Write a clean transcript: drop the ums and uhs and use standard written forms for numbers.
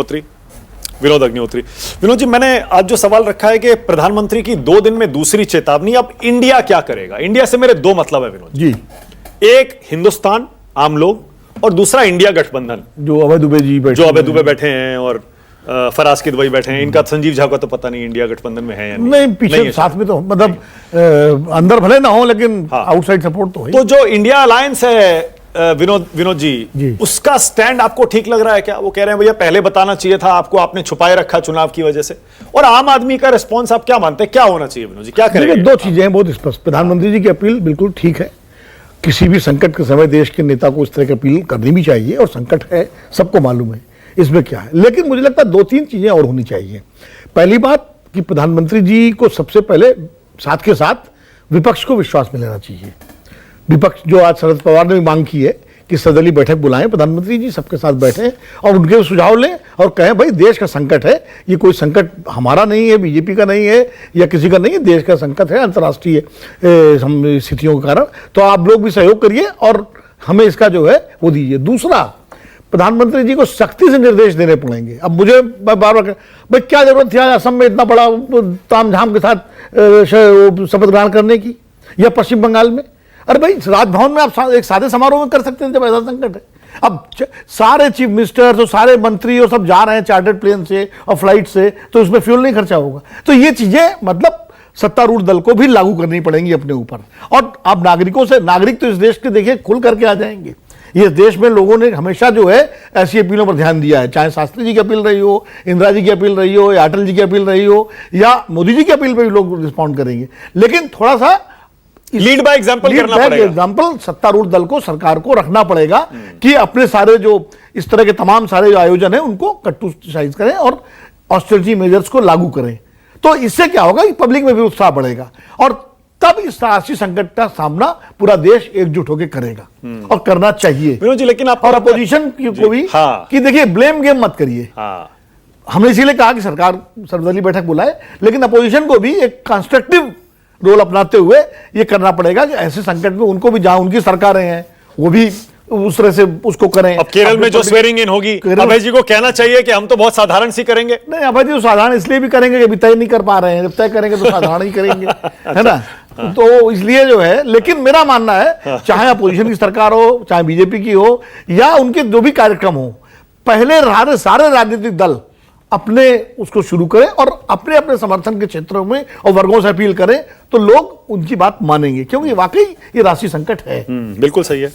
अग्निहोत्री, विनोद अग्निहोत्री। विनोद जी, मैंने आज जो सवाल रखा है कि प्रधानमंत्री की 2 दिन में दूसरी चेतावनी, अब इंडिया क्या करेगा? इंडिया से मेरे 2 मतलब है विनोद जी। एक हिंदुस्तान आम लोग और दूसरा इंडिया गठबंधन, जो अभय दुबे बैठे हैं और फराज किदवई बैठे हैं। इनका संजीव झा का तो पता नहीं इंडिया गठबंधन में है या नहीं, पीछे नहीं साथ में तो मतलब अंदर भले ना हो लेकिन आउटसाइड सपोर्ट तो है। तो जो इंडिया अलायंस है विनोद जी, उसका स्टैंड आपको ठीक लग रहा है क्या? वो कह रहे हैं भैया पहले बताना चाहिए था आपको, आपने छुपाए रखा चुनाव की वजह से। और आम आदमी का रिस्पॉन्स आप क्या मानते हैं, क्या होना चाहिए विनोद जी, क्या करेंगे? 2 चीजें हैं बहुत स्पष्ट। प्रधानमंत्री जी की अपील बिल्कुल ठीक है, किसी भी संकट के समय देश के नेता को इस तरह की अपील करनी भी चाहिए, और संकट है सबको मालूम है इसमें क्या है। लेकिन मुझे लगता है 2-3 चीजें और होनी चाहिए। पहली बात कि प्रधानमंत्री जी को सबसे पहले साथ के साथ विपक्ष को विश्वास में लेना चाहिए। विपक्ष जो आज शरद पवार ने भी मांग की है कि सर्वदलीय बैठक बुलाएं, प्रधानमंत्री जी सबके साथ बैठें और उनके सुझाव लें और कहें भाई देश का संकट है, ये कोई संकट हमारा नहीं है, बीजेपी का नहीं है या किसी का नहीं है, देश का संकट है अंतर्राष्ट्रीय स्थितियों के कारण। तो आप लोग भी सहयोग करिए और हमें इसका जो है वो दीजिए। दूसरा, प्रधानमंत्री जी को सख्ती से निर्देश देने पड़ेंगे। अब मुझे बार बार भाई क्या जरूरत थी आज असम में इतना बड़ा तामझाम के साथ शपथ ग्रहण करने की, या पश्चिम बंगाल में? अरे भाई राजभवन में आप एक सादे समारोह में कर सकते हैं जब ऐसा संकट है। अब सारे चीफ मिनिस्टर्स और सारे मंत्री और सब जा रहे हैं चार्टर्ड प्लेन से और फ्लाइट से, तो उसमें फ्यूल नहीं खर्चा होगा। तो ये चीजें मतलब सत्तारूढ़ दल को भी लागू करनी पड़ेंगी अपने ऊपर। और अब नागरिकों से, नागरिक तो इस देश के देखिए खुल करके आ जाएंगे। ये देश में लोगों ने हमेशा जो है ऐसी अपीलों पर ध्यान दिया है, चाहे शास्त्री जी की अपील रही हो, इंदिरा जी की अपील रही हो, या अटल जी की अपील रही हो, या मोदी जी की अपील पर भी लोग रिस्पॉन्ड करेंगे। लेकिन थोड़ा सा लीड बाय एग्जांपल करना पड़ेगा। एग्जांपल सत्तारूढ़ दल को, सरकार को रखना पड़ेगा कि अपने सारे जो इस तरह के तमाम सारे जो आयोजन है उनको कटुसाइज करें और ऑस्टेरिटी मेजर्स को लागू करें। तो इससे क्या होगा कि पब्लिक में भी उत्साह बढ़ेगा और तब इस राष्ट्रीय संकट का सामना पूरा देश एकजुट होकर करेगा और करना चाहिए। विनोद जी, लेकिन आप और अपोजिशन को भी कि देखिए ब्लेम गेम मत करिए। हमने इसीलिए कहा कि सरकार सर्वदलीय बैठक बुलाए, लेकिन अपोजिशन को भी एक कंस्ट्रक्टिव रोल अपनाते हुए ये करना पड़ेगा कि ऐसे संकट में उनको भी, जहां उनकी सरकारें हैं वो भी उस तरह से उसको करें। अब केरल में जो स्वेरिंग इन होगी, अभय जी को कहना चाहिए कि हम तो बहुत साधारण सी करेंगे। नहीं, अभय जी तो साधारण इसलिए भी करेंगे कि अभी तय नहीं कर पा रहे हैं, जब तय करेंगे तो साधारण ही करेंगे है ना। तो इसलिए जो है, लेकिन मेरा मानना है चाहे अपोजिशन की सरकार हो, चाहे बीजेपी की हो, या उनके जो भी कार्यक्रम हो, पहले सारे राजनीतिक दल अपने उसको शुरू करें और अपने अपने समर्थन के क्षेत्रों में और वर्गों से अपील करें, तो लोग उनकी बात मानेंगे, क्योंकि वाकई ये राष्ट्रीय संकट है। बिल्कुल सही है।